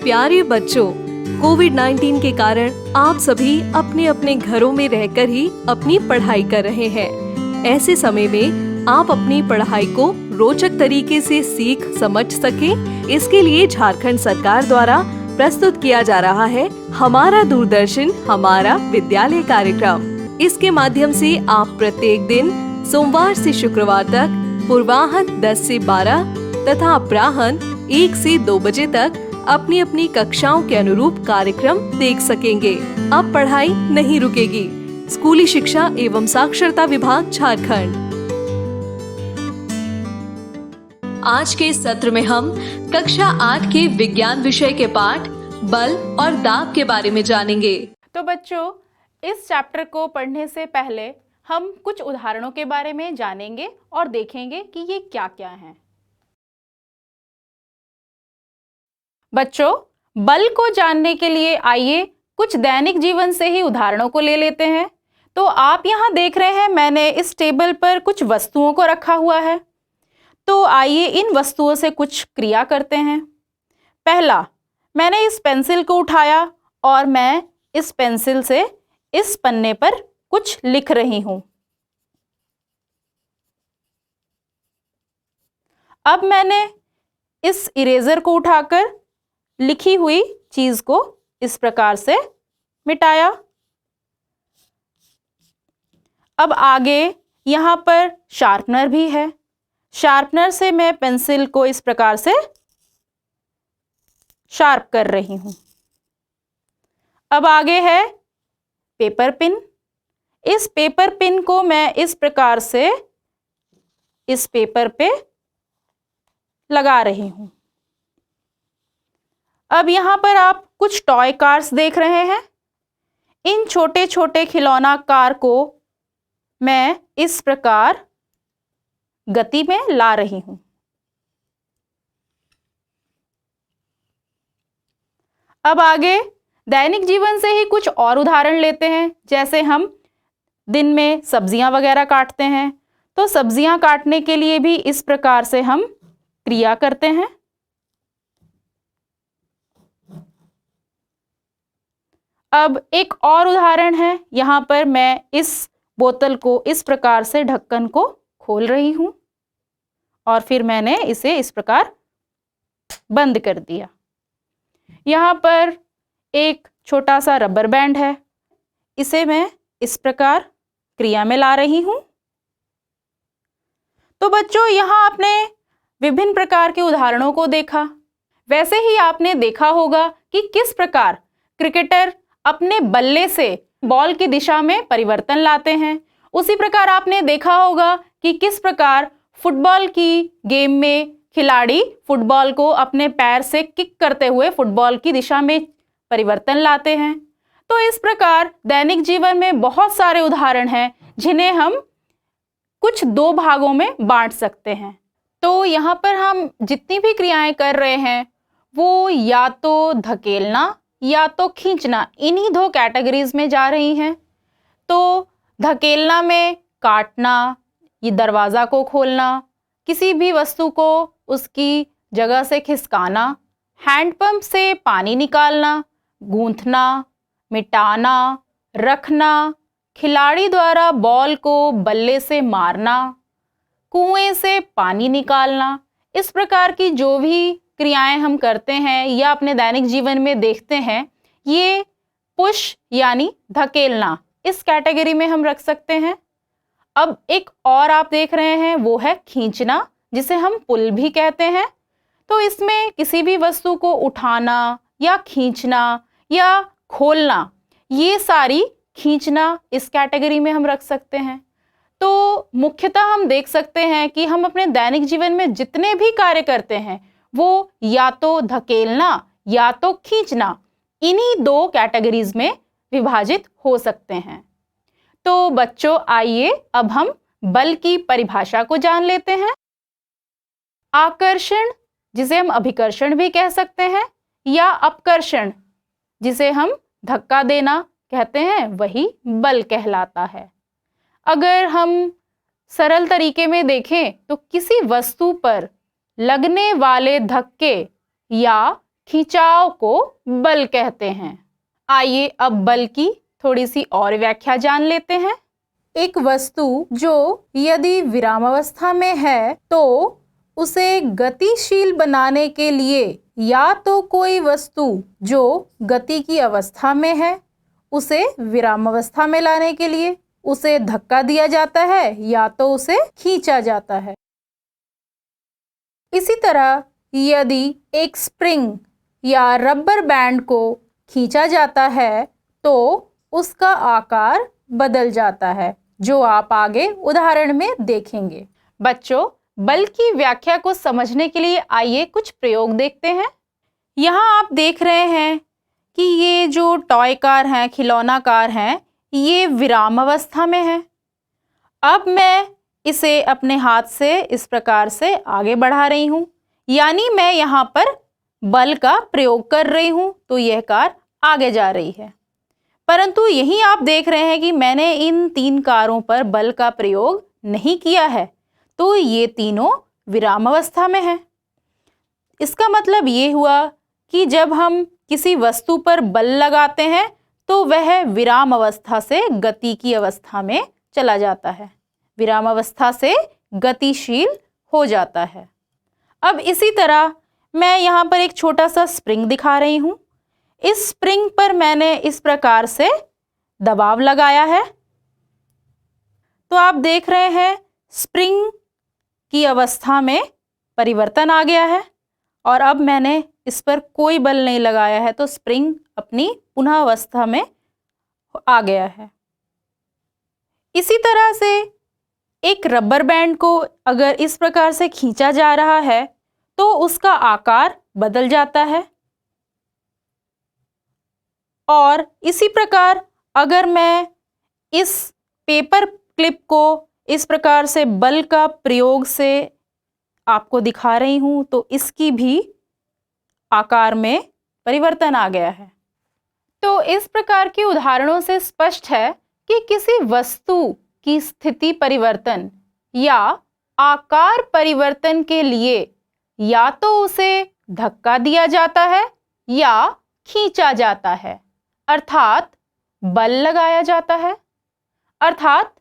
प्यारे बच्चों, कोविड-19 के कारण आप सभी अपने अपने घरों में रहकर ही अपनी पढ़ाई कर रहे हैं। ऐसे समय में आप अपनी पढ़ाई को रोचक तरीके से सीख समझ सकें, इसके लिए झारखंड सरकार द्वारा प्रस्तुत किया जा रहा है हमारा दूरदर्शन हमारा विद्यालय कार्यक्रम। इसके माध्यम से आप प्रत्येक दिन सोमवार से शुक्रवार तक पूर्वाह्न 10 से 12 तथा अपराह्न 1 से 2 बजे तक अपनी अपनी कक्षाओं के अनुरूप कार्यक्रम देख सकेंगे। अब पढ़ाई नहीं रुकेगी। स्कूली शिक्षा एवं साक्षरता विभाग झारखंड। आज के सत्र में हम कक्षा 8 के विज्ञान विषय के पाठ बल और दाब के बारे में जानेंगे। तो बच्चों, इस चैप्टर को पढ़ने से पहले हम कुछ उदाहरणों के बारे में जानेंगे और देखेंगे कि ये क्या क्या हैं। बच्चों, बल को जानने के लिए आइए कुछ दैनिक जीवन से ही उदाहरणों को ले लेते हैं। तो आप यहाँ देख रहे हैं, मैंने इस टेबल पर कुछ वस्तुओं को रखा हुआ है। तो आइए इन वस्तुओं से कुछ क्रिया करते हैं। पहला, मैंने इस पेंसिल को उठाया और मैं इस पेंसिल से इस पन्ने पर कुछ लिख रही हूं। अब मैंने इस इरेजर को उठाकर लिखी हुई चीज को इस प्रकार से मिटाया। अब आगे यहां पर शार्पनर भी है। शार्पनर से मैं पेंसिल को इस प्रकार से शार्प कर रही हूं। अब आगे है पेपर पिन। इस पेपर पिन को मैं इस प्रकार से इस पेपर पे लगा रही हूं। अब यहां पर आप कुछ टॉय कार्स देख रहे हैं। इन छोटे छोटे खिलौना कार को मैं इस प्रकार गति में ला रही हूं। अब आगे दैनिक जीवन से ही कुछ और उदाहरण लेते हैं। जैसे हम दिन में सब्जियां वगैरह काटते हैं, तो सब्जियां काटने के लिए भी इस प्रकार से हम क्रिया करते हैं। अब एक और उदाहरण है। यहां पर मैं इस बोतल को इस प्रकार से ढक्कन को खोल रही हूं और फिर मैंने इसे इस प्रकार बंद कर दिया। यहां पर एक छोटा सा रबर बैंड है। इसे मैं इस प्रकार क्रिया में ला रही हूं। तो बच्चों, यहां आपने विभिन्न प्रकार के उदाहरणों को देखा। वैसे ही आपने देखा होगा कि किस प्रकार क्रिकेटर अपने बल्ले से बॉल की दिशा में परिवर्तन लाते हैं। उसी प्रकार आपने देखा होगा कि किस प्रकार फुटबॉल की गेम में खिलाड़ी फुटबॉल को अपने पैर से किक करते हुए फुटबॉल की दिशा में परिवर्तन लाते हैं। तो इस प्रकार दैनिक जीवन में बहुत सारे उदाहरण हैं जिन्हें हम कुछ 2 भागों में बांट सकते हैं। तो यहाँ पर हम जितनी भी क्रियाएं कर रहे हैं वो या तो धकेलना या तो खींचना, इन्हीं 2 कैटेगरीज में जा रही हैं। तो धकेलना में काटना, ये दरवाज़ा को खोलना, किसी भी वस्तु को उसकी जगह से खिसकाना, हैंडपंप से पानी निकालना, गूंथना, मिटाना, रखना, खिलाड़ी द्वारा बॉल को बल्ले से मारना, कुएं से पानी निकालना। इस प्रकार की जो भी क्रियाएं हम करते हैं या अपने दैनिक जीवन में देखते हैं, ये पुश यानी धकेलना, इस कैटेगरी में हम रख सकते हैं। अब एक और आप देख रहे हैं, वो है खींचना, जिसे हम पुल भी कहते हैं। तो इसमें किसी भी वस्तु को उठाना या खींचना या खोलना, ये सारी खींचना इस कैटेगरी में हम रख सकते हैं। तो मुख्यतः हम देख सकते हैं कि हम अपने दैनिक जीवन में जितने भी कार्य करते हैं वो या तो धकेलना या तो खींचना, इन्हीं 2 कैटेगरीज में विभाजित हो सकते हैं। तो बच्चों, आइए अब हम बल की परिभाषा को जान लेते हैं। आकर्षण, जिसे हम अभिकर्षण भी कह सकते हैं, या अपकर्षण, जिसे हम धक्का देना कहते हैं, वही बल कहलाता है। अगर हम सरल तरीके में देखें तो किसी वस्तु पर लगने वाले धक्के या खिंचाव को बल कहते हैं। आइए अब बल की थोड़ी सी और व्याख्या जान लेते हैं। एक वस्तु जो यदि विरामावस्था में है तो उसे गतिशील बनाने के लिए या तो कोई वस्तु जो गति की अवस्था में है उसे विरामावस्था में लाने के लिए उसे धक्का दिया जाता है या तो उसे खींचा जाता है। इसी तरह यदि एक स्प्रिंग या रबर बैंड को खींचा जाता है तो उसका आकार बदल जाता है, जो आप आगे उदाहरण में देखेंगे। बच्चों, बल की व्याख्या को समझने के लिए आइए कुछ प्रयोग देखते हैं। यहाँ आप देख रहे हैं कि ये जो टॉय कार हैं, खिलौना कार हैं, ये विरामावस्था में है। अब मैं इसे अपने हाथ से इस प्रकार से आगे बढ़ा रही हूँ, यानी मैं यहाँ पर बल का प्रयोग कर रही हूँ, तो यह कार आगे जा रही है। परंतु यही आप देख रहे हैं कि मैंने इन 3 कारों पर बल का प्रयोग नहीं किया है, तो ये तीनों विरामावस्था में हैं। इसका मतलब ये हुआ कि जब हम किसी वस्तु पर बल लगाते हैं तो वह विराम अवस्था से गति की अवस्था में चला जाता है, विराम अवस्था से गतिशील हो जाता है। अब इसी तरह मैं यहाँ पर एक छोटा सा स्प्रिंग दिखा रही हूँ। इस स्प्रिंग पर मैंने इस प्रकार से दबाव लगाया है, तो आप देख रहे हैं स्प्रिंग की अवस्था में परिवर्तन आ गया है और अब मैंने इस पर कोई बल नहीं लगाया है, तो स्प्रिंग अपनी पुनः अवस्था में आ गया है। इसी तरह से एक रबर बैंड को अगर इस प्रकार से खींचा जा रहा है तो उसका आकार बदल जाता है, और इसी प्रकार अगर मैं इस पेपर क्लिप को इस प्रकार से बल का प्रयोग से आपको दिखा रही हूँ तो इसकी भी आकार में परिवर्तन आ गया है। तो इस प्रकार के उदाहरणों से स्पष्ट है कि किसी वस्तु की स्थिति परिवर्तन या आकार परिवर्तन के लिए या तो उसे धक्का दिया जाता है या खींचा जाता है, अर्थात बल लगाया जाता है। अर्थात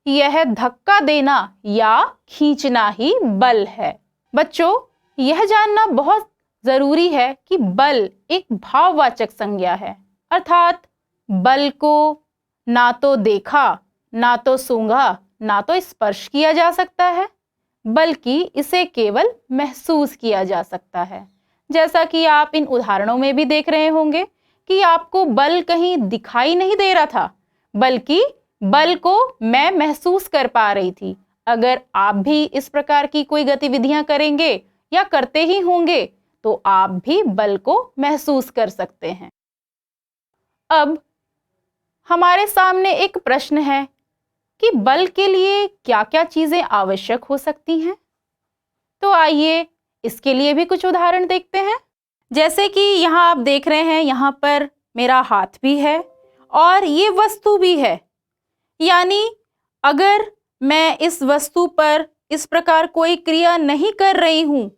यह धक्का देना या खींचना ही बल है। बच्चों, यह जानना बहुत जरूरी है कि बल एक भाववाचक संज्ञा है, अर्थात बल को ना तो देखा, ना तो सूंघा, ना तो स्पर्श किया जा सकता है, बल्कि इसे केवल महसूस किया जा सकता है। जैसा कि आप इन उदाहरणों में भी देख रहे होंगे कि आपको बल कहीं दिखाई नहीं दे रहा था, बल्कि बल को मैं महसूस कर पा रही थी। अगर आप भी इस प्रकार की कोई गतिविधियां करेंगे या करते ही होंगे तो आप भी बल को महसूस कर सकते हैं। अब हमारे सामने एक प्रश्न है कि बल के लिए क्या क्या चीजें आवश्यक हो सकती हैं। तो आइए इसके लिए भी कुछ उदाहरण देखते हैं। जैसे कि यहाँ आप देख रहे हैं, यहाँ पर मेरा हाथ भी है और ये वस्तु भी है, यानी अगर मैं इस वस्तु पर इस प्रकार कोई क्रिया नहीं कर रही हूँ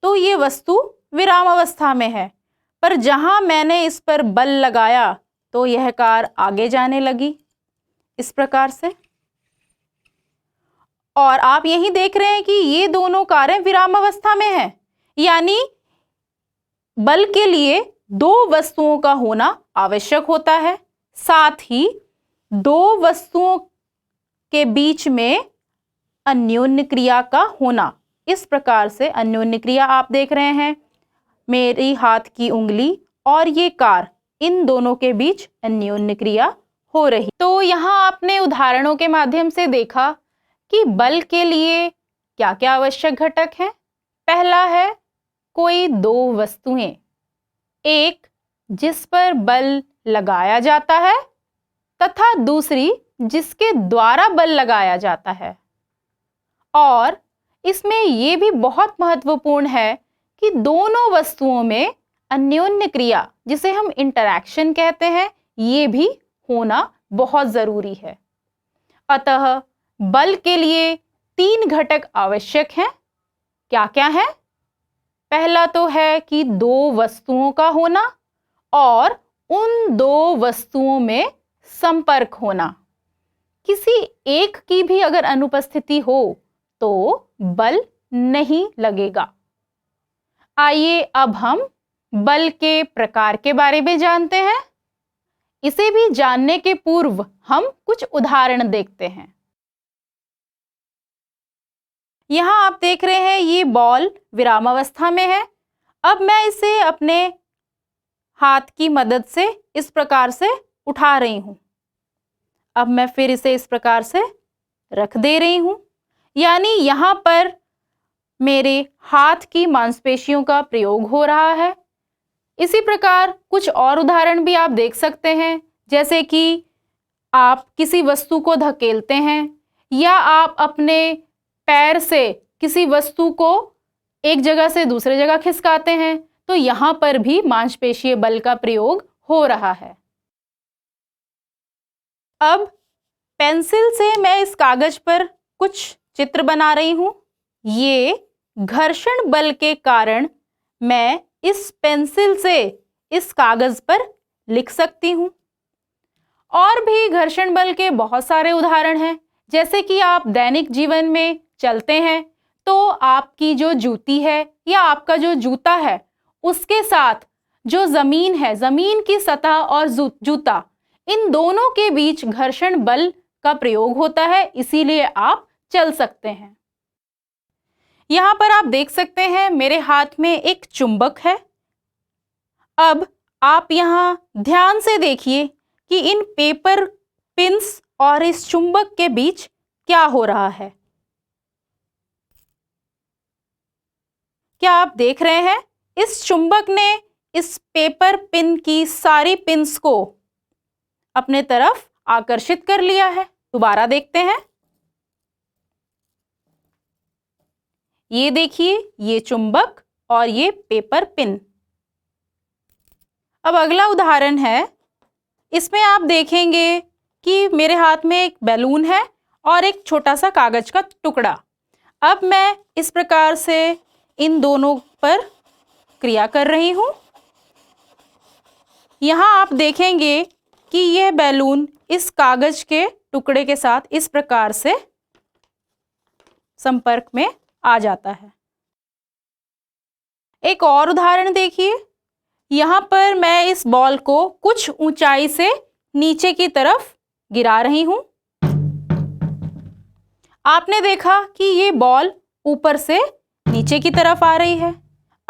तो ये वस्तु विराम अवस्था में है, पर जहाँ मैंने इस पर बल लगाया तो यह कार आगे जाने लगी इस प्रकार से। और आप यही देख रहे हैं कि ये दोनों कारें विराम अवस्था में हैं, यानी बल के लिए 2 वस्तुओं का होना आवश्यक होता है, साथ ही 2 वस्तुओं के बीच में अन्योन्य क्रिया का होना। इस प्रकार से अन्योन्य क्रिया आप देख रहे हैं, मेरी हाथ की उंगली और ये कार, इन दोनों के बीच अन्योन्य क्रिया हो रही। तो यहाँ आपने उदाहरणों के माध्यम से देखा कि बल के लिए क्या क्या आवश्यक घटक हैं। पहला है कोई 2 वस्तुएं, एक जिस पर बल लगाया जाता है तथा दूसरी जिसके द्वारा बल लगाया जाता है। और इसमें यह भी बहुत महत्वपूर्ण है कि दोनों वस्तुओं में अन्योन्य क्रिया, जिसे हम इंटरैक्शन कहते हैं, ये भी होना बहुत जरूरी है। अतः बल के लिए 3 घटक आवश्यक हैं। क्या क्या हैं? पहला तो है कि दो वस्तुओं का होना और उन दो वस्तुओं में संपर्क होना। किसी एक की भी अगर अनुपस्थिति हो तो बल नहीं लगेगा। आइए अब हम बल के प्रकार के बारे में जानते हैं। इसे भी जानने के पूर्व हम कुछ उदाहरण देखते हैं। यहां आप देख रहे हैं ये बॉल विरामावस्था में है। अब मैं इसे अपने हाथ की मदद से इस प्रकार से उठा रही हूं। अब मैं फिर इसे इस प्रकार से रख दे रही हूं, यानी यहां पर मेरे हाथ की मांसपेशियों का प्रयोग हो रहा है। इसी प्रकार कुछ और उदाहरण भी आप देख सकते हैं, जैसे कि आप किसी वस्तु को धकेलते हैं या आप अपने पैर से किसी वस्तु को एक जगह से दूसरे जगह खिसकाते हैं, तो यहां पर भी मांसपेशीय बल का प्रयोग हो रहा है। अब पेंसिल से मैं इस कागज पर कुछ चित्र बना रही हूं। ये घर्षण बल के कारण मैं इस पेंसिल से इस कागज पर लिख सकती हूं। और भी घर्षण बल के बहुत सारे उदाहरण हैं, जैसे कि आप दैनिक जीवन में चलते हैं तो आपकी जो जूती है या आपका जो जूता है उसके साथ जो जमीन है, जमीन की सतह और जूता, इन दोनों के बीच घर्षण बल का प्रयोग होता है, इसीलिए आप चल सकते हैं। यहां पर आप देख सकते हैं मेरे हाथ में एक चुंबक है। अब आप यहां ध्यान से देखिए कि इन पेपर पिन्स और इस चुंबक के बीच क्या हो रहा है। क्या आप देख रहे हैं? इस चुंबक ने इस पेपर पिन की सारी पिन्स को अपने तरफ आकर्षित कर लिया है। दोबारा देखते हैं। ये देखिए, ये चुंबक और ये पेपर पिन। अब अगला उदाहरण है। इसमें आप देखेंगे कि मेरे हाथ में एक बैलून है और एक छोटा सा कागज का टुकड़ा। अब मैं इस प्रकार से इन दोनों पर क्रिया कर रही हूं। यहां आप देखेंगे कि यह बैलून इस कागज के टुकड़े के साथ इस प्रकार से संपर्क में आ जाता है। एक और उदाहरण देखिए। यहां पर मैं इस बॉल को कुछ ऊंचाई से नीचे की तरफ गिरा रही हूं। आपने देखा कि ये बॉल ऊपर से नीचे की तरफ आ रही है।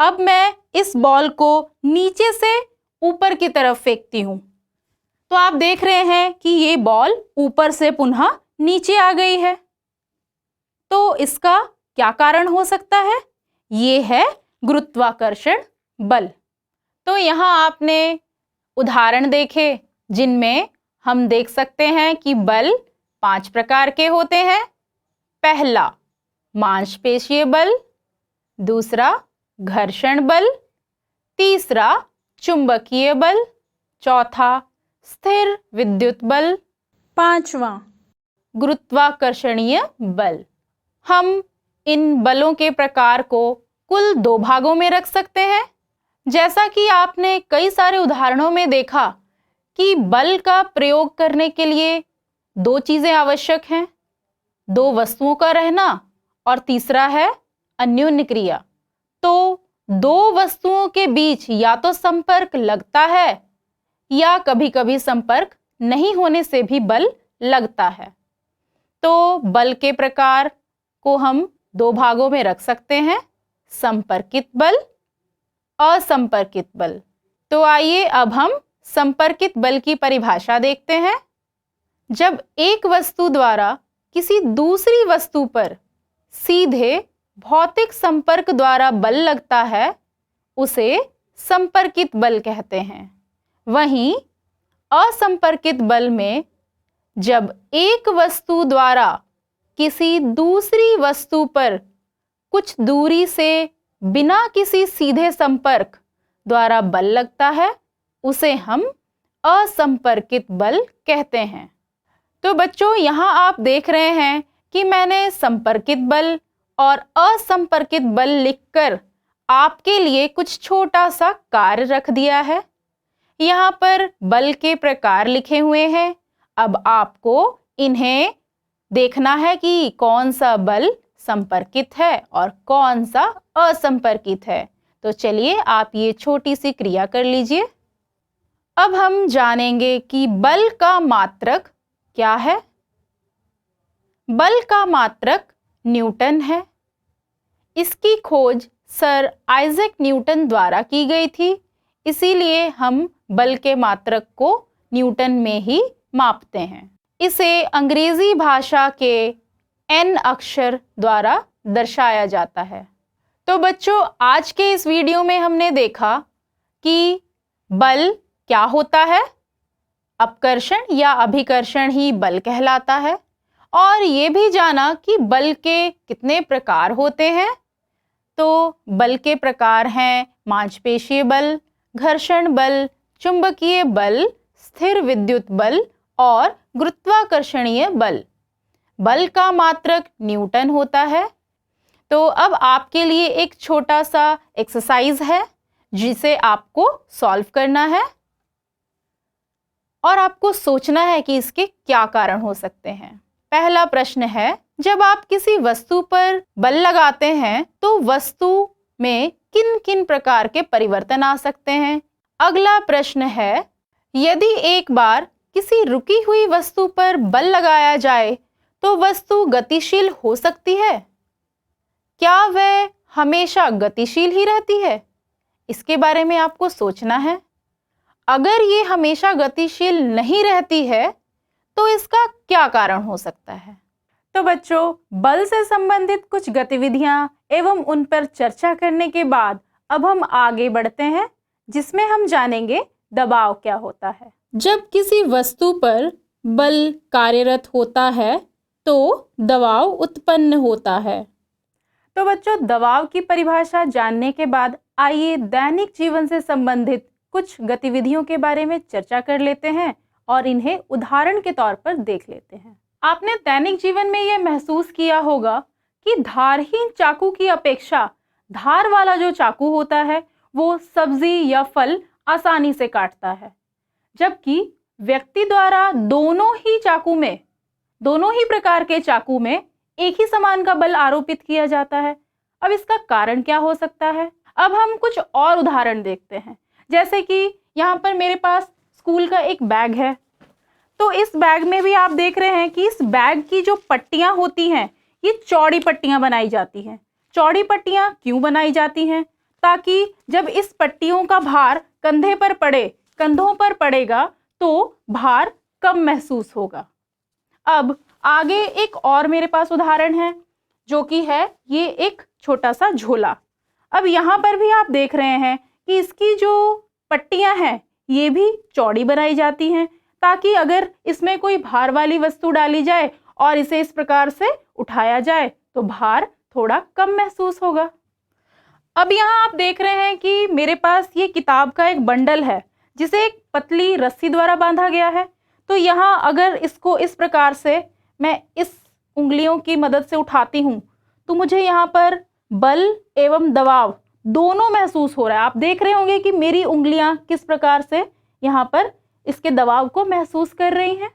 अब मैं इस बॉल को नीचे से ऊपर की तरफ फेंकती हूं, तो आप देख रहे हैं कि ये बॉल ऊपर से पुनः नीचे आ गई है। तो इसका क्या कारण हो सकता है? ये है गुरुत्वाकर्षण बल। तो यहाँ आपने उदाहरण देखे जिनमें हम देख सकते हैं कि बल 5 प्रकार के होते हैं। पहला मांसपेशीय बल, दूसरा घर्षण बल, तीसरा चुंबकीय बल, चौथा स्थिर विद्युत बल, पांचवा गुरुत्वाकर्षणीय बल। हम इन बलों के प्रकार को कुल 2 भागों में रख सकते हैं। जैसा कि आपने कई सारे उदाहरणों में देखा कि बल का प्रयोग करने के लिए 2 चीजें आवश्यक हैं, 2 वस्तुओं का रहना और तीसरा है अन्योन्य क्रिया। तो 2 वस्तुओं के बीच या तो संपर्क लगता है या कभी-कभी संपर्क नहीं होने से भी बल लगता है। तो बल के प्रकार को हम 2 भागों में रख सकते हैं, संपर्कित बल, असंपर्कित बल। तो आइए अब हम संपर्कित बल की परिभाषा देखते हैं। जब एक वस्तु द्वारा किसी दूसरी वस्तु पर सीधे भौतिक संपर्क द्वारा बल लगता है, उसे संपर्कित बल कहते हैं। वहीं असंपर्कित बल में जब एक वस्तु द्वारा किसी दूसरी वस्तु पर कुछ दूरी से बिना किसी सीधे संपर्क द्वारा बल लगता है, उसे हम असंपर्कित बल कहते हैं। तो बच्चों, यहाँ आप देख रहे हैं कि मैंने संपर्कित बल और असंपर्कित बल लिखकर आपके लिए कुछ छोटा सा कार्य रख दिया है। यहाँ पर बल के प्रकार लिखे हुए हैं। अब आपको इन्हें देखना है कि कौन सा बल संपर्कित है और कौन सा असंपर्कित है। तो चलिए आप ये छोटी सी क्रिया कर लीजिए। अब हम जानेंगे कि बल का मात्रक क्या है। बल का मात्रक न्यूटन है। इसकी खोज सर आइजैक न्यूटन द्वारा की गई थी, इसीलिए हम बल के मात्रक को न्यूटन में ही मापते हैं। इसे अंग्रेजी भाषा के N अक्षर द्वारा दर्शाया जाता है। तो बच्चों, आज के इस वीडियो में हमने देखा कि बल क्या होता है। अपकर्षण या अभिकर्षण ही बल कहलाता है। और ये भी जाना कि बल के कितने प्रकार होते हैं। तो बल के प्रकार हैं मांसपेशीय बल, घर्षण बल, चुंबकीय बल, स्थिर विद्युत बल और गुरुत्वाकर्षणीय बल। बल का मात्रक न्यूटन होता है। तो अब आपके लिए एक छोटा सा एक्सरसाइज है जिसे आपको सॉल्व करना है और आपको सोचना है कि इसके क्या कारण हो सकते हैं। पहला प्रश्न है, जब आप किसी वस्तु पर बल लगाते हैं तो वस्तु में किन किन प्रकार के परिवर्तन आ सकते हैं। अगला प्रश्न है, यदि एक बार किसी रुकी हुई वस्तु पर बल लगाया जाए तो वस्तु गतिशील हो सकती है। क्या वह हमेशा गतिशील ही रहती है? इसके बारे में आपको सोचना है। अगर ये हमेशा गतिशील नहीं रहती है तो इसका क्या कारण हो सकता है। तो बच्चों, बल से संबंधित कुछ गतिविधियां एवं उन पर चर्चा करने के बाद अब हम आगे बढ़ते हैं, जिसमें हम जानेंगे दबाव क्या होता है। जब किसी वस्तु पर बल कार्यरत होता है तो दबाव उत्पन्न होता है। तो बच्चों, दबाव की परिभाषा जानने के बाद आइए दैनिक जीवन से संबंधित कुछ गतिविधियों के बारे में चर्चा कर लेते हैं और इन्हें उदाहरण के तौर पर देख लेते हैं। आपने दैनिक जीवन में यह महसूस किया होगा कि धारहीन चाकू की अपेक्षा धार वाला जो चाकू होता है वो सब्जी या फल आसानी से काटता है, जबकि व्यक्ति द्वारा दोनों ही प्रकार के चाकू में एक ही समान का बल आरोपित किया जाता है। अब इसका कारण क्या हो सकता है? अब हम कुछ और उदाहरण देखते हैं। जैसे कि यहाँ पर मेरे पास स्कूल का एक बैग है। तो इस बैग में भी आप देख रहे हैं कि इस बैग की जो पट्टियां होती हैं ये चौड़ी पट्टियां बनाई जाती हैं। चौड़ी पट्टियां क्यों बनाई जाती हैं? ताकि जब इस पट्टियों का भार कंधों पर पड़ेगा तो भार कम महसूस होगा। अब आगे एक और मेरे पास उदाहरण है, जो कि है ये एक छोटा सा झोला। अब यहाँ पर भी आप देख रहे हैं कि इसकी जो पट्टियां हैं ये भी चौड़ी बनाई जाती हैं, ताकि अगर इसमें कोई भार वाली वस्तु डाली जाए और इसे इस प्रकार से उठाया जाए तो भार थोड़ा कम महसूस होगा। अब यहाँ आप देख रहे हैं कि मेरे पास ये किताब का एक बंडल है जिसे एक पतली रस्सी द्वारा बांधा गया है। तो यहाँ अगर इसको इस प्रकार से मैं इस उंगलियों की मदद से उठाती हूँ तो मुझे यहाँ पर बल एवं दबाव दोनों महसूस हो रहा है। आप देख रहे होंगे कि मेरी उंगलियां किस प्रकार से यहाँ पर इसके दबाव को महसूस कर रही हैं।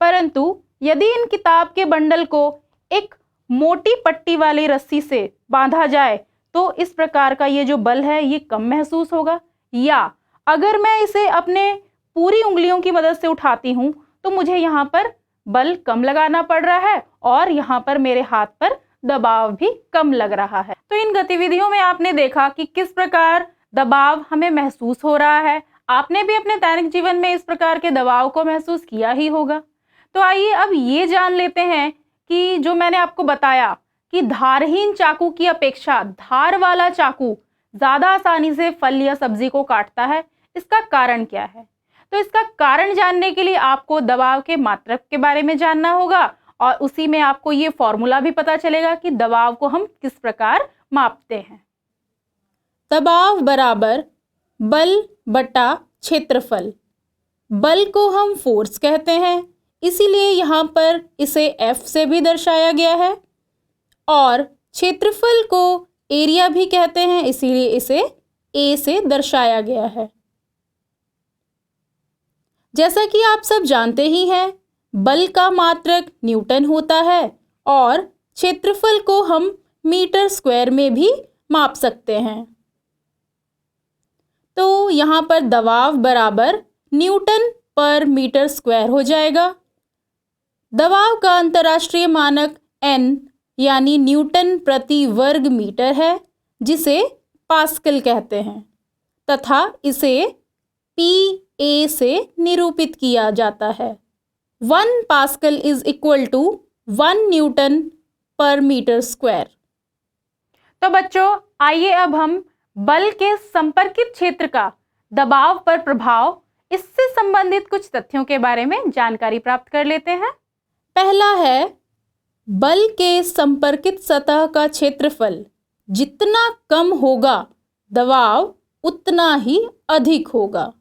परंतु यदि इन किताब के बंडल को एक मोटी पट्टी वाली रस्सी से बांधा जाए तो इस प्रकार का ये जो बल है ये कम महसूस होगा। या अगर मैं इसे अपने पूरी उंगलियों की मदद से उठाती हूँ तो मुझे यहाँ पर बल कम लगाना पड़ रहा है और यहाँ पर मेरे हाथ पर दबाव भी कम लग रहा है। तो इन गतिविधियों में आपने देखा कि किस प्रकार दबाव हमें महसूस हो रहा है। आपने भी अपने दैनिक जीवन में इस प्रकार के दबाव को महसूस किया ही होगा। तो आइए अब ये जान लेते हैं कि जो मैंने आपको बताया कि धारहीन चाकू की अपेक्षा धार वाला चाकू ज्यादा आसानी से फल या सब्जी को काटता है, इसका कारण क्या है। तो इसका कारण जानने के लिए आपको दबाव के मात्रक के बारे में जानना होगा और उसी में आपको ये फॉर्मूला भी पता चलेगा कि दबाव को हम किस प्रकार मापते हैं। दबाव बराबर बल बटा क्षेत्रफल। बल को हम फोर्स कहते हैं, इसीलिए यहाँ पर इसे F से भी दर्शाया गया है और क्षेत्रफल को एरिया भी कहते हैं, इसीलिए इसे ए से दर्शाया गया है। जैसा कि आप सब जानते ही हैं, बल का मात्रक न्यूटन होता है और क्षेत्रफल को हम मीटर स्क्वायर में भी माप सकते हैं। तो यहाँ पर दबाव बराबर न्यूटन पर मीटर स्क्वायर हो जाएगा। दबाव का अंतर्राष्ट्रीय मानक N यानी न्यूटन प्रति वर्ग मीटर है, जिसे पास्कल कहते हैं तथा इसे PA से निरूपित किया जाता है। 1 pascal is equal to 1 newton per metre square. तो बच्चों, आइए अब हम बल के संपर्कित क्षेत्र का दबाव पर प्रभाव, इससे संबंधित कुछ तथ्यों के बारे में जानकारी प्राप्त कर लेते हैं। पहला है, बल के संपर्कित सतह का क्षेत्रफल जितना कम होगा, दबाव उतना ही अधिक होगा।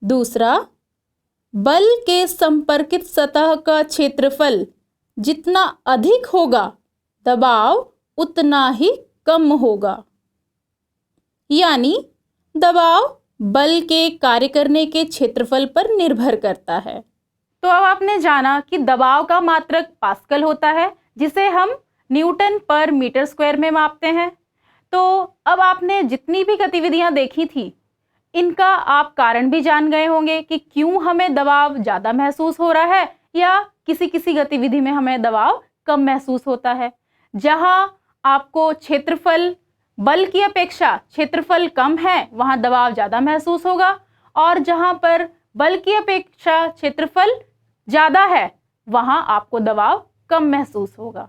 दूसरा, बल के संपर्कित सतह का क्षेत्रफल जितना अधिक होगा, दबाव उतना ही कम होगा। यानी दबाव बल के कार्य करने के क्षेत्रफल पर निर्भर करता है। तो अब आपने जाना कि दबाव का मात्रक पास्कल होता है, जिसे हम न्यूटन पर मीटर स्क्वायर में मापते हैं। तो अब आपने जितनी भी गतिविधियां देखी थी, इनका आप कारण भी जान गए होंगे कि क्यों हमें दबाव ज़्यादा महसूस हो रहा है या किसी किसी गतिविधि में हमें दबाव कम महसूस होता है। जहां आपको क्षेत्रफल, बल की अपेक्षा क्षेत्रफल कम है, वहां दबाव ज़्यादा महसूस होगा, और जहां पर बल की अपेक्षा क्षेत्रफल ज़्यादा है, वहां आपको दबाव कम महसूस होगा।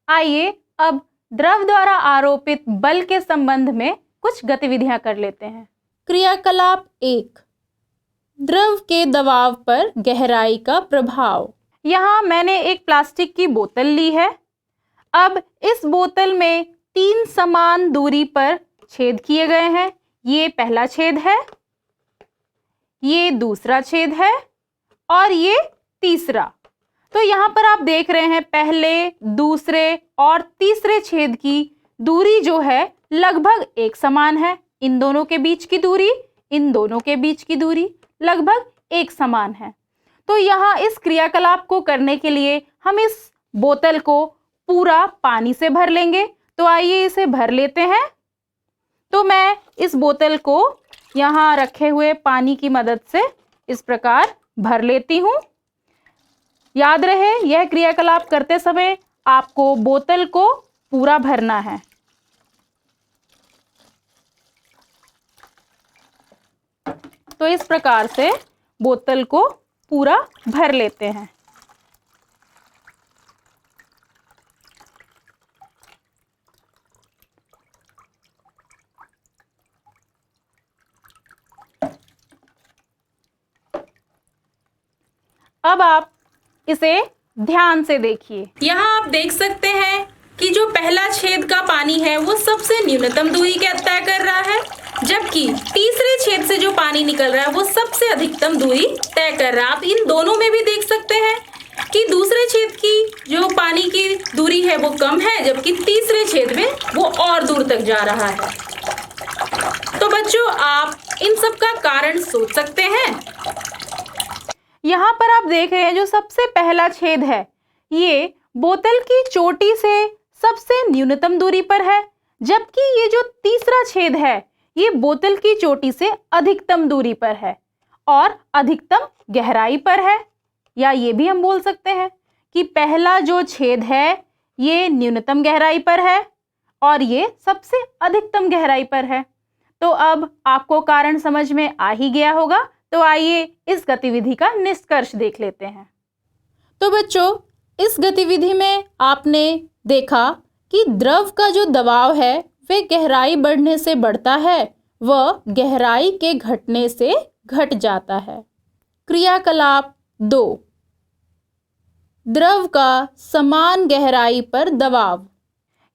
आइए अब द्रव द्वारा आरोपित बल के संबंध में कुछ गतिविधियां कर लेते हैं। क्रियाकलाप 1, द्रव के दबाव पर गहराई का प्रभाव। यहाँ मैंने एक प्लास्टिक की बोतल ली है। अब इस बोतल में 3 समान दूरी पर छेद किए गए हैं। ये पहला छेद है, ये दूसरा छेद है और ये तीसरा। तो यहाँ पर आप देख रहे हैं, पहले, दूसरे और तीसरे छेद की दूरी जो है लगभग एक समान है। इन दोनों के बीच की दूरी, इन दोनों के बीच की दूरी लगभग एक समान है। तो यहाँ इस क्रियाकलाप को करने के लिए हम इस बोतल को पूरा पानी से भर लेंगे। तो आइए इसे भर लेते हैं। तो मैं इस बोतल को यहाँ रखे हुए पानी की मदद से इस प्रकार भर लेती हूँ। याद रहे, यह क्रियाकलाप करते समय आपको बोतल को पूरा भरना है। तो इस प्रकार से बोतल को पूरा भर लेते हैं। अब आप इसे ध्यान से देखिए। यहाँ आप देख सकते हैं कि जो पहला छेद का पानी है वो सबसे न्यूनतम दूरी तय कर रहा है, जबकि तीसरे छेद से जो पानी निकल रहा है वो सबसे अधिकतम दूरी तय कर रहा है। आप इन दोनों में भी देख सकते हैं कि दूसरे छेद की जो पानी की दूरी है वो कम है, जबकि तीसरे छेद में वो और दूर तक जा रहा है। तो बच्चों, आप इन सब का कारण सोच सकते हैं। यहाँ पर आप देख रहे हैं, जो सबसे पहला छेद है ये बोतल की चोटी से सबसे न्यूनतम दूरी पर है, जबकि ये जो तीसरा छेद है ये बोतल की चोटी से अधिकतम दूरी पर है और अधिकतम गहराई पर है। या ये भी हम बोल सकते हैं कि पहला जो छेद है ये न्यूनतम गहराई पर है और ये सबसे अधिकतम गहराई पर है। तो अब आपको कारण समझ में आ ही गया होगा। तो आइए इस गतिविधि का निष्कर्ष देख लेते हैं। तो बच्चों, इस गतिविधि में आपने देखा कि द्रव का जो दबाव है वह गहराई बढ़ने से बढ़ता है व गहराई के घटने से घट जाता है। क्रियाकलाप 2, द्रव का समान गहराई पर दबाव।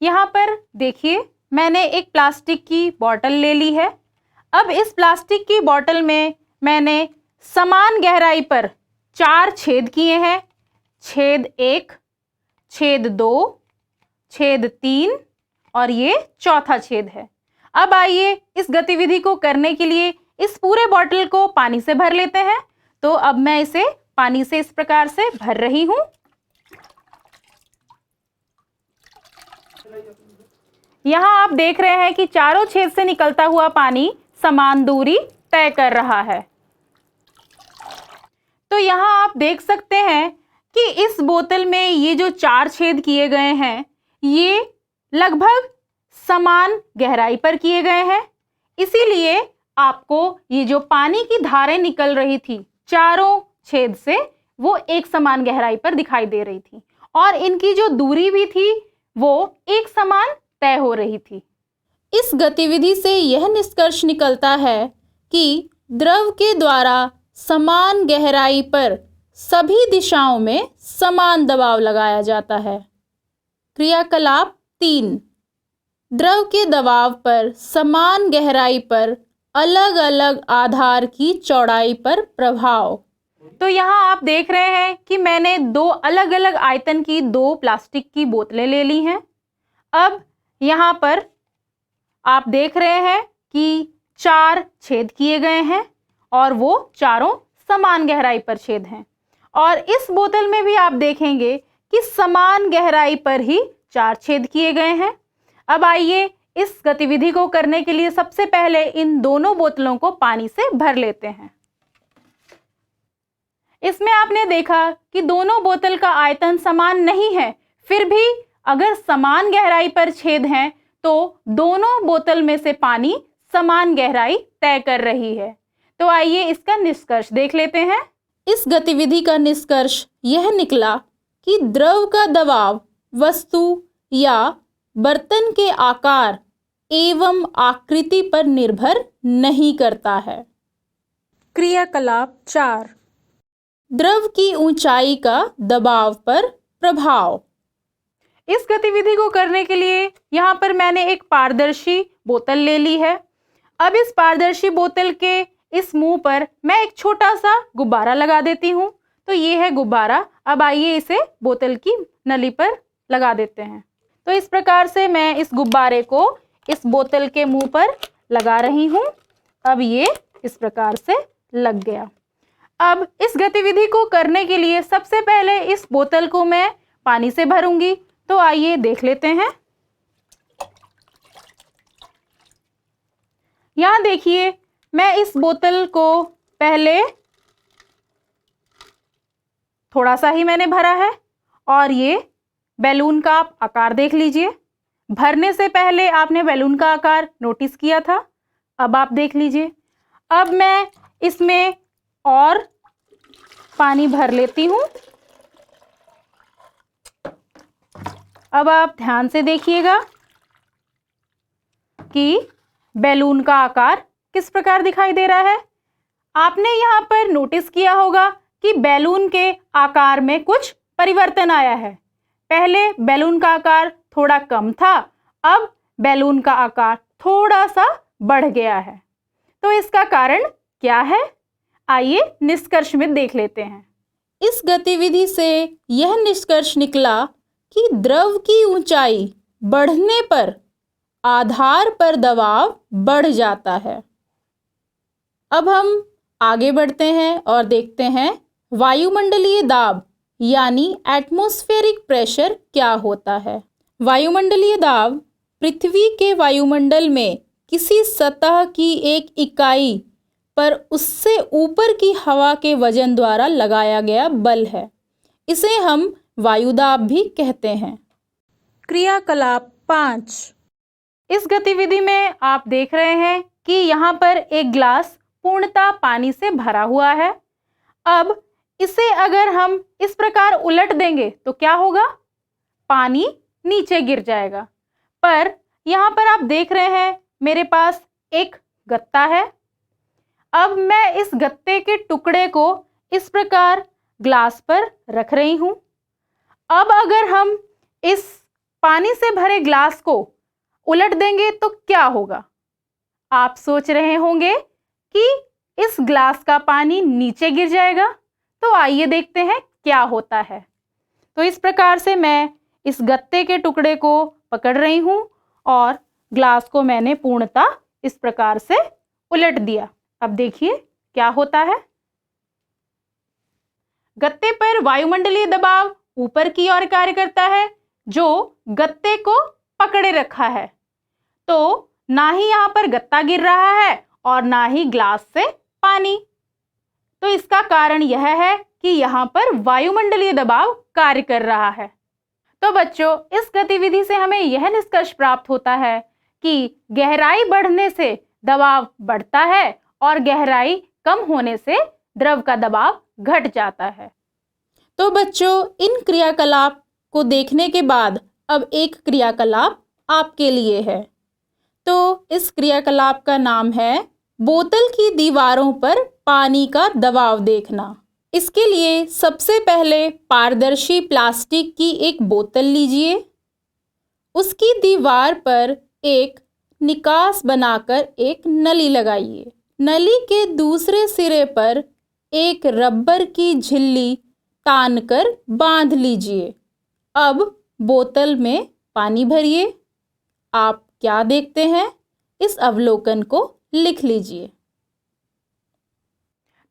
यहाँ पर देखिए, मैंने एक प्लास्टिक की बोतल ले ली है। अब इस प्लास्टिक की बोतल में मैंने समान गहराई पर 4 छेद किए हैं। छेद 1, छेद 2, छेद 3 और ये चौथा छेद है। अब आइए इस गतिविधि को करने के लिए इस पूरे बॉटल को पानी से भर लेते हैं। तो अब मैं इसे पानी से इस प्रकार से भर रही हूं। यहाँ आप देख रहे हैं कि चारों छेद से निकलता हुआ पानी समान दूरी तय कर रहा है। तो यहाँ आप देख सकते हैं कि इस बोतल में ये जो 4 छेद किए गए हैं ये लगभग समान गहराई पर किए गए हैं। इसीलिए आपको ये जो पानी की धारें निकल रही थी चारों छेद से वो एक समान गहराई पर दिखाई दे रही थी और इनकी जो दूरी भी थी वो एक समान तय हो रही थी। इस गतिविधि से यह निष्कर्ष निकलता है कि द्रव के द्वारा समान गहराई पर सभी दिशाओं में समान दबाव लगाया जाता है। क्रियाकलाप 3, द्रव के दबाव पर समान गहराई पर अलग अलग आधार की चौड़ाई पर प्रभाव। तो यहाँ आप देख रहे हैं कि मैंने 2 अलग अलग आयतन की 2 प्लास्टिक की बोतलें ले ली हैं। अब यहाँ पर आप देख रहे हैं कि 4 छेद किए गए हैं और वो चारों समान गहराई पर छेद हैं। और इस बोतल में भी आप देखेंगे कि समान गहराई पर ही 4 छेद किए गए हैं। अब आइए इस गतिविधि को करने के लिए सबसे पहले इन दोनों बोतलों को पानी से भर लेते हैं। इसमें आपने देखा कि दोनों बोतल का आयतन समान नहीं है, फिर भी अगर समान गहराई पर छेद हैं तो दोनों बोतल में से पानी समान गहराई तय कर रही है। तो आइए इसका निष्कर्ष देख लेते हैं। इस गतिविधि का निष्कर्ष यह निकला कि द्रव का दबाव वस्तु या बर्तन के आकार एवं आकृति पर निर्भर नहीं करता है। क्रियाकलाप 4, द्रव की ऊंचाई का दबाव पर प्रभाव। इस गतिविधि को करने के लिए यहाँ पर मैंने एक पारदर्शी बोतल ले ली है। अब इस पारदर्शी बोतल के इस मुंह पर मैं एक छोटा सा गुब्बारा लगा देती हूँ। तो ये है गुब्बारा। अब आइए इसे बोतल की नली पर लगा देते हैं। तो इस प्रकार से मैं इस गुब्बारे को इस बोतल के मुंह पर लगा रही हूँ। अब ये इस प्रकार से लग गया। अब इस गतिविधि को करने के लिए सबसे पहले इस बोतल को मैं पानी से भरूंगी। तो आइए देख लेते हैं। यहाँ देखिए, मैं इस बोतल को पहले थोड़ा सा ही मैंने भरा है और ये बैलून का आप आकार देख लीजिए। भरने से पहले आपने बैलून का आकार नोटिस किया था, अब आप देख लीजिए। अब मैं इसमें और पानी भर लेती हूँ। अब आप ध्यान से देखिएगा कि बैलून का आकार किस प्रकार दिखाई दे रहा है। आपने यहाँ पर नोटिस किया होगा कि बैलून के आकार में कुछ परिवर्तन आया है। पहले बैलून का आकार थोड़ा कम था, अब बैलून का आकार थोड़ा सा बढ़ गया है। तो इसका कारण क्या है, आइए निष्कर्ष में देख लेते हैं। इस गतिविधि से यह निष्कर्ष निकला कि द्रव की ऊंचाई बढ़ने पर आधार पर दबाव बढ़ जाता है। अब हम आगे बढ़ते हैं और देखते हैं वायुमंडलीय दाब यानी एटमॉस्फेरिक प्रेशर क्या होता है। वायुमंडलीय दाब पृथ्वी के वायुमंडल में किसी सतह की एक इकाई पर उससे ऊपर की हवा के वजन द्वारा लगाया गया बल है। इसे हम वायुदाब भी कहते हैं। क्रियाकलाप 5, इस गतिविधि में आप देख रहे हैं कि यहाँ पर एक ग्लास पूर्णतः पानी से भरा हुआ है। अब इसे अगर हम इस प्रकार उलट देंगे तो क्या होगा, पानी नीचे गिर जाएगा। पर यहाँ पर आप देख रहे हैं मेरे पास एक गत्ता है। अब मैं इस गत्ते के टुकड़े को इस प्रकार ग्लास पर रख रही हूँ। अब अगर हम इस पानी से भरे ग्लास को उलट देंगे तो क्या होगा। आप सोच रहे होंगे कि इस ग्लास का पानी नीचे गिर जाएगा। तो आइए देखते हैं क्या होता है। तो इस प्रकार से मैं इस गत्ते के टुकड़े को पकड़ रही हूँ और ग्लास को मैंने पूर्णतः इस प्रकार से उलट दिया। अब देखिए क्या होता है। गत्ते पर वायुमंडलीय दबाव ऊपर की ओर कार्य करता है, जो गत्ते को पकड़े रखा है। तो ना ही यहाँ पर गत्ता गिर रहा है और ना ही ग्लास से पानी। तो इसका कारण यह है कि यहाँ पर वायुमंडलीय दबाव कार्य कर रहा है। तो बच्चों, इस गतिविधि से हमें यह निष्कर्ष प्राप्त होता है कि गहराई बढ़ने से दबाव बढ़ता है और गहराई कम होने से द्रव का दबाव घट जाता है। तो बच्चों, इन क्रियाकलाप को देखने के बाद अब एक क्रियाकलाप आपके लिए है। तो इस क्रियाकलाप का नाम है बोतल की दीवारों पर पानी का दबाव देखना। इसके लिए सबसे पहले पारदर्शी प्लास्टिक की एक बोतल लीजिए। उसकी दीवार पर एक निकास बनाकर एक नली लगाइए। नली के दूसरे सिरे पर एक रबर की झिल्ली तानकर बांध लीजिए। अब बोतल में पानी भरिए। आप क्या देखते हैं? इस अवलोकन को लिख लीजिए।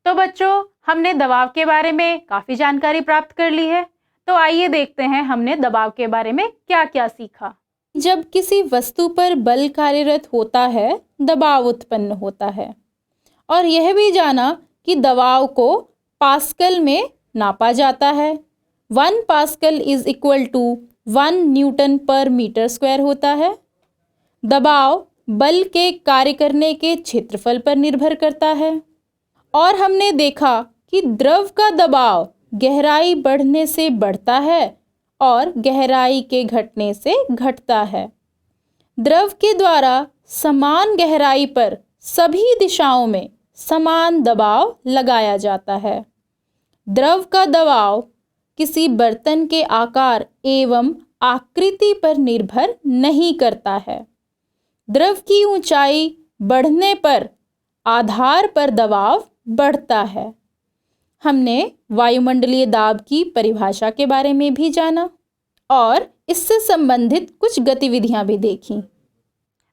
तो बच्चों, हमने दबाव के बारे में काफी जानकारी प्राप्त कर ली है। तो आइए देखते हैं हमने दबाव के बारे में क्या क्या सीखा। जब किसी वस्तु पर बल कार्यरत होता है, दबाव उत्पन्न होता है। और यह भी जाना कि दबाव को पास्कल में नापा जाता है। 1 pascal is equal to 1 newton per metre square होता है। दबाव बल के कार्य करने के क्षेत्रफल पर निर्भर करता है। और हमने देखा कि द्रव का दबाव गहराई बढ़ने से बढ़ता है और गहराई के घटने से घटता है। द्रव के द्वारा समान गहराई पर सभी दिशाओं में समान दबाव लगाया जाता है। द्रव का दबाव किसी बर्तन के आकार एवं आकृति पर निर्भर नहीं करता है। द्रव की ऊंचाई बढ़ने पर आधार पर दबाव बढ़ता है। हमने वायुमंडलीय दाब की परिभाषा के बारे में भी जाना और इससे संबंधित कुछ गतिविधियां भी देखी।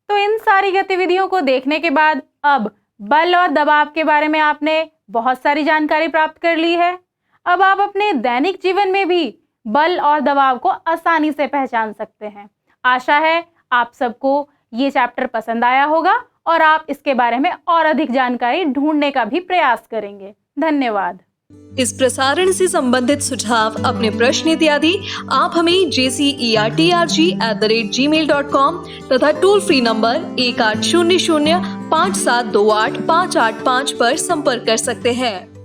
तो इन सारी गतिविधियों को देखने के बाद अब बल और दबाव के बारे में आपने बहुत सारी जानकारी प्राप्त कर ली है। अब आप अपने दैनिक जीवन में भी बल और दबाव को आसानी से पहचान सकते हैं। आशा है आप सबको ये चैप्टर पसंद आया होगा और आप इसके बारे में और अधिक जानकारी ढूंढने का भी प्रयास करेंगे। धन्यवाद। इस प्रसारण से संबंधित सुझाव, अपने प्रश्न इत्यादि आप हमें jcertrg@gmail.com तथा टोल फ्री नंबर 1800 5728 585 पर संपर्क कर सकते हैं।